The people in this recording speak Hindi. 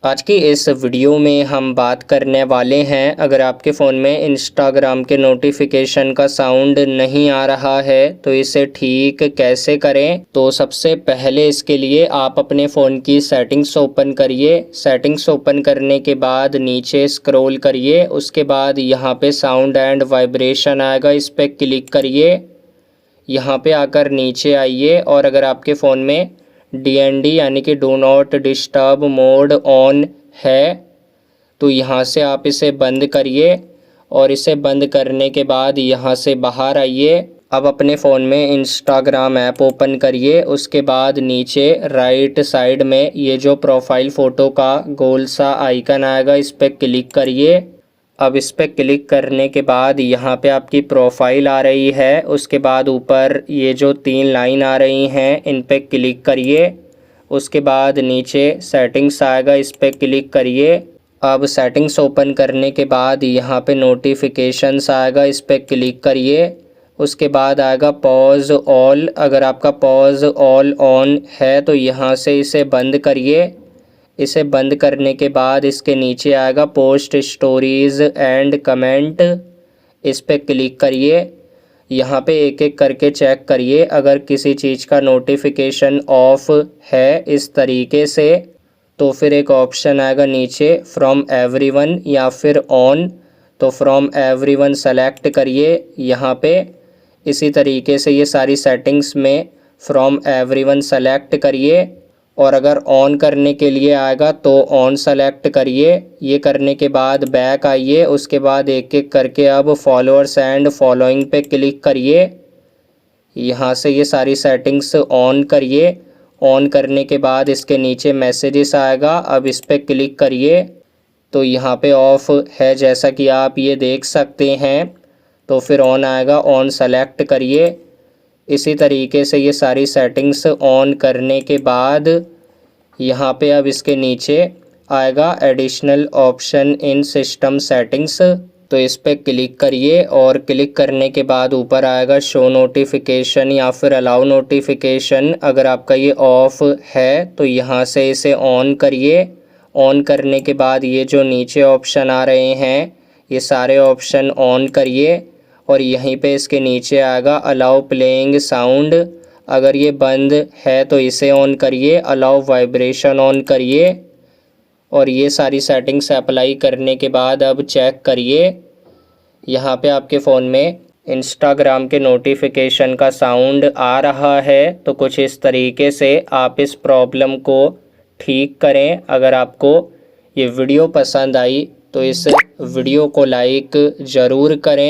आज की इस वीडियो में हम बात करने वाले हैं, अगर आपके फ़ोन में इंस्टाग्राम के नोटिफिकेशन का साउंड नहीं आ रहा है तो इसे ठीक कैसे करें। तो सबसे पहले इसके लिए आप अपने फ़ोन की सेटिंग्स ओपन करिए। सेटिंग्स ओपन करने के बाद नीचे स्क्रॉल करिए, उसके बाद यहाँ पे साउंड एंड वाइब्रेशन आएगा, इस पर क्लिक करिए। यहाँ पे आकर नीचे आइए और अगर आपके फ़ोन में DND यानी कि do not disturb mode on है तो यहाँ से आप इसे बंद करिए और इसे बंद करने के बाद यहाँ से बाहर आइए। अब अपने फ़ोन में इंस्टाग्राम ऐप ओपन करिए, उसके बाद नीचे राइट साइड में ये जो प्रोफाइल फ़ोटो का गोल सा आइकन आएगा, इस पर क्लिक करिए। अब इस पर क्लिक करने के बाद यहाँ पे आपकी प्रोफाइल आ रही है, उसके बाद ऊपर ये जो 3 लाइन आ रही हैं इन पे क्लिक करिए। उसके बाद नीचे सेटिंग्स आएगा, इस पर क्लिक करिए। अब सेटिंग्स ओपन करने के बाद यहाँ पे नोटिफिकेशंस आएगा, इस पर क्लिक करिए। उसके बाद आएगा पॉज ऑल, अगर आपका पॉज ऑल ऑन है तो यहाँ से इसे बंद करिए। इसे बंद करने के बाद इसके नीचे आएगा पोस्ट स्टोरीज़ एंड कमेंट, इस पर क्लिक करिए। यहाँ पे एक एक करके चेक करिए, अगर किसी चीज़ का नोटिफिकेशन ऑफ है इस तरीके से तो फिर एक ऑप्शन आएगा नीचे फ्रॉम एवरीवन या फिर ऑन, तो फ्रॉम एवरीवन सेलेक्ट करिए यहाँ पे। इसी तरीके से ये सारी सेटिंग्स में फ्रॉम एवरीवन सेलेक्ट करिए और अगर ऑन करने के लिए आएगा तो ऑन सेलेक्ट करिए। ये करने के बाद बैक आइए, उसके बाद एक एक करके अब फॉलोअर्स एंड फॉलोइंग पे क्लिक करिए। यहाँ से ये सारी सेटिंग्स ऑन करिए। ऑन करने के बाद इसके नीचे मैसेजेस आएगा, अब इस पर क्लिक करिए तो यहाँ पे ऑफ है जैसा कि आप ये देख सकते हैं, तो फिर ऑन आएगा, ऑन सेलेक्ट करिए। इसी तरीके से ये सारी सेटिंग्स ऑन करने के बाद यहाँ पे अब इसके नीचे आएगा additional option in system settings, तो इस पर क्लिक करिए और क्लिक करने के बाद ऊपर आएगा शो नोटिफिकेशन या फिर अलाउ नोटिफिकेशन। अगर आपका ये ऑफ है तो यहाँ से इसे ऑन करिए। ऑन करने के बाद ये जो नीचे ऑप्शन आ रहे हैं ये सारे ऑप्शन ऑन करिए और यहीं पे इसके नीचे आएगा अलाउ प्लेइंग साउंड, अगर ये बंद है तो इसे ऑन करिए। अलाउ वाइब्रेशन ऑन करिए और ये सारी सेटिंग्स अप्लाई करने के बाद अब चेक करिए, यहाँ पे आपके फ़ोन में इंस्टाग्राम के नोटिफिकेशन का साउंड आ रहा है। तो कुछ इस तरीके से आप इस प्रॉब्लम को ठीक करें। अगर आपको ये वीडियो पसंद आई तो इस वीडियो को लाइक ज़रूर करें।